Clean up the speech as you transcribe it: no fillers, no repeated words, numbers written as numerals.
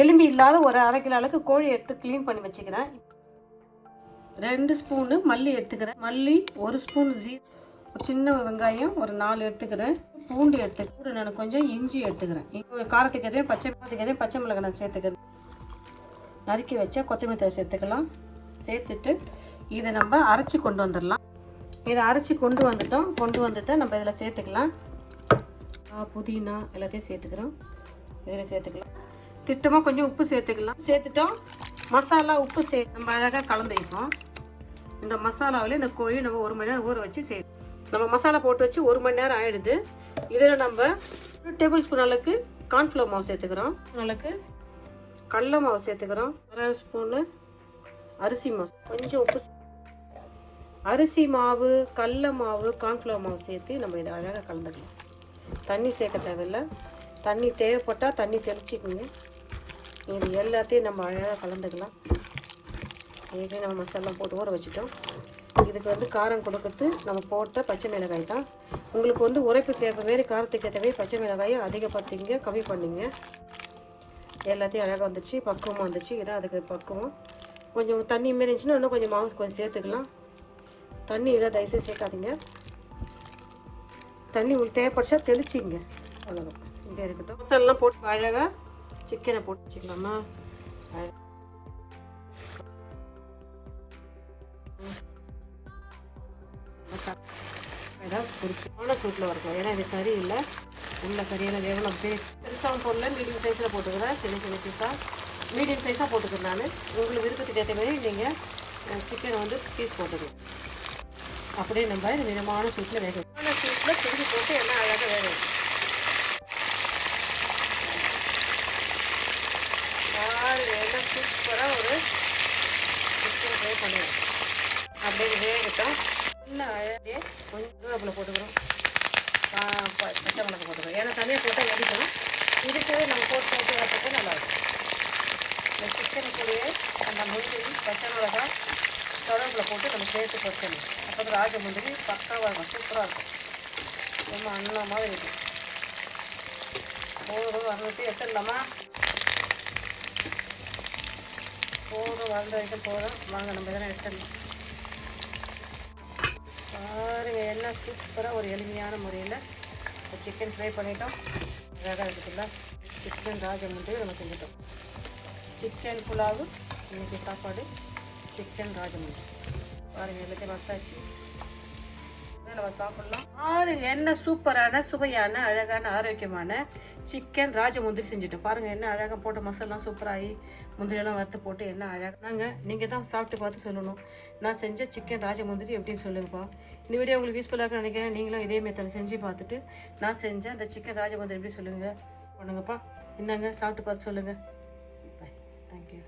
எலும்பி இல்லாத ஒரு 1/2 கிலோ அளவுக்கு கோழி எடுத்து க்ளீன் பண்ணி வச்சுக்கிறேன். 2 ஸ்பூனு மல்லி எடுத்துக்கிறேன். மல்லி 1 ஸ்பூன் ஒரு சின்ன வெங்காயம் ஒரு 4 எடுத்துக்கிறேன். பூண்டு எடுத்துக்கிறேன். நான் கொஞ்சம் இஞ்சி எடுத்துக்கிறேன். காரத்துக்கு எதையும் பச்சை மிளகாய் நான் சேர்த்துக்கிறேன். நறுக்கி வச்ச கொத்தமல்லி தழை சேர்த்துக்கலாம். சேர்த்துட்டு இதை நம்ம அரைச்சி கொண்டு வந்துடலாம். இதை அரைச்சி கொண்டு வந்துட்டு நம்ம இதில் சேர்த்துக்கலாம். புதினா எல்லாத்தையும் சேர்த்துக்கிறோம். இதில் சேர்த்துக்கலாம். திட்டமாக கொஞ்சம் உப்பு சேர்த்துக்கலாம். சேர்த்துட்டோம். மசாலா உப்பு நம்ம அழகாக கலந்து வைப்போம். இந்த மசாலாவிலே இந்த கோழி நம்ம 1 மணி நேரம் ஊற வச்சு நம்ம மசாலா போட்டு வச்சு 1 மணி நேரம் ஆயிடுது. இதில் நம்ம 1 டேபிள் ஸ்பூன் அளவுக்கு கார்ன்ஃப்ளவர் மாவு சேர்த்துக்கிறோம். அளவுக்கு கடலை மாவு சேர்த்துக்கிறோம். 1/2 ஸ்பூனு அரிசி மாவு, கொஞ்சம் உப்பு, அரிசி மாவு, கடலை மாவு, கார்ன்ஃப்ளவர் மாவு சேர்த்து நம்ம இதை அழகாக கலந்துக்கலாம். தண்ணி சேர்க்க தேவையில்லை. தண்ணி தேவைப்பட்டால் தண்ணி தெளிச்சிக்கோங்க. இது எல்லாத்தையும் நம்ம அழகாக கலந்துக்கலாம். ஏற்கனவே நம்ம மசாலா போட்டு ஊற வச்சுட்டோம். இதுக்கு காரம் கொடுக்கறது நம்ம போட்ட பச்சை மிளகாய் தான். உங்களுக்கு உரைப்புக்கு ஏற்ற மாரி காரத்துக்கு ஏற்ற மாரி பச்சை மிளகாயை அதிகப்படுத்திங்க, கம்மி பண்ணிங்க. எல்லாத்தையும் அழகாக வந்துச்சு, பக்குவமாக வந்துச்சு. இதான் அதுக்கு பக்குவம். கொஞ்சம் தண்ணி மாரி இருந்துச்சுன்னா இன்னும் கொஞ்சம் மாவு கொஞ்சம் சேர்த்துக்கலாம். தண்ணி இதாக தயவுசெய்து சேர்க்காதீங்க. தண்ணி உங்களுக்கு தேவைப்பட்டா தெளிச்சிங்க. அவ்வளோதான். இப்படியே இருக்கட்டும். மசாலாம் போட்டு அழகாக சிக்கனை போட்டு வச்சுக்கலாமா. ஏதாவது பொரிச்சு சூட்டில் வரணும். ஏன்னா இது கறி இல்லை, உள்ள கறியெல்லாம் எவ்வளோ பெருசாகவும் போடல, மீடியம் சைஸில் போட்டுக்கிறேன். சின்ன பீஸாக மீடியம் சைஸாக போட்டுக்கிறேன் நான். உங்களுக்கு விருப்பத்துக்கு ஏற்ற மாதிரி நீங்கள் சிக்கனை பீஸ் போட்டுக்கலாம். அப்படியே நம்ம இது மிதமான சூட்டில் வேக சூட்டில் திரும்பி போட்டு எல்லாம் அழகாக வேக எல்லாம் சூப்பராக ஒரு சிக்கன் ஃப்ரை பண்ணுவேன். அப்படியே வேகட்டும். இன்னும் அழகே கொஞ்சம் கருவேப்பிலை போட்டுக்கிறோம். பச்சை மிளகாய் போட்டுக்கிறோம். ஏன்னா தனியாக போட்டால் எரிக்கணும். இதுக்கு நம்ம போட்டு வரப்போ நல்லாயிருக்கும். இந்த சிக்கனுக்குள்ளேயே அந்த முந்திரி, பச்சை மிளகாய், கருவேப்பிலை போட்டு நம்ம சேர்த்து பொரிக்கணும். அப்போ ராஜ முந்திரி பக்காவாக இருக்கும், சூப்பராக இருக்கும். ரொம்ப அண்ணா மாதிரி இருக்கும். போதும் வரணுட்டு எடுத்துடலாமா. போதும் வளர்ந்த வரைக்கும் போதும். வாங்க நம்ம இதெல்லாம் எடுத்துடலாம். பாருங்க என்ன சூப்பராக ஒரு எளிமையான முறையில் சிக்கன் ஃப்ரை பண்ணிட்டோம். அழகாக இருக்குதுல்ல. சிக்கன் ராஜமுந்திரி நம்ம செஞ்சிட்டோம். சிக்கன் புலாவு இன்றைக்கி சாப்பாடு சிக்கன் ராஜமுந்திரி. பாருங்கள் எல்லாத்தையும் வத்தாச்சு. நம்ம சாப்பிட்லாம். பாருங்க என்ன சூப்பரான சுவையான அழகான ஆரோக்கியமான சிக்கன் ராஜமுந்திரி செஞ்சுட்டோம். பாருங்கள் என்ன அழகாக போட்ட மசாலாம் சூப்பராகி முந்திரியெல்லாம் வறுத்து போட்டு என்ன அழகாக. நீங்கள் தான் சாப்பிட்டு பார்த்து சொல்லணும். நான் செஞ்ச சிக்கன் ராஜமுந்திரி எப்படின்னு சொல்லுங்கப்பா. இந்த வீடியோ உங்களுக்கு யூஸ்ஃபுல்லாக நினைக்கிறேன். நீங்களும் இதே மெத்தடில் செஞ்சு பார்த்துட்டு நான் செஞ்ச அந்த சிக்கன் ராஜமுந்திரி எப்படி சொல்லுங்கள் பண்ணுங்கப்பா. இந்தாங்க சாப்பிட்டு பார்த்து சொல்லுங்கள். பாய். தேங்க்யூ.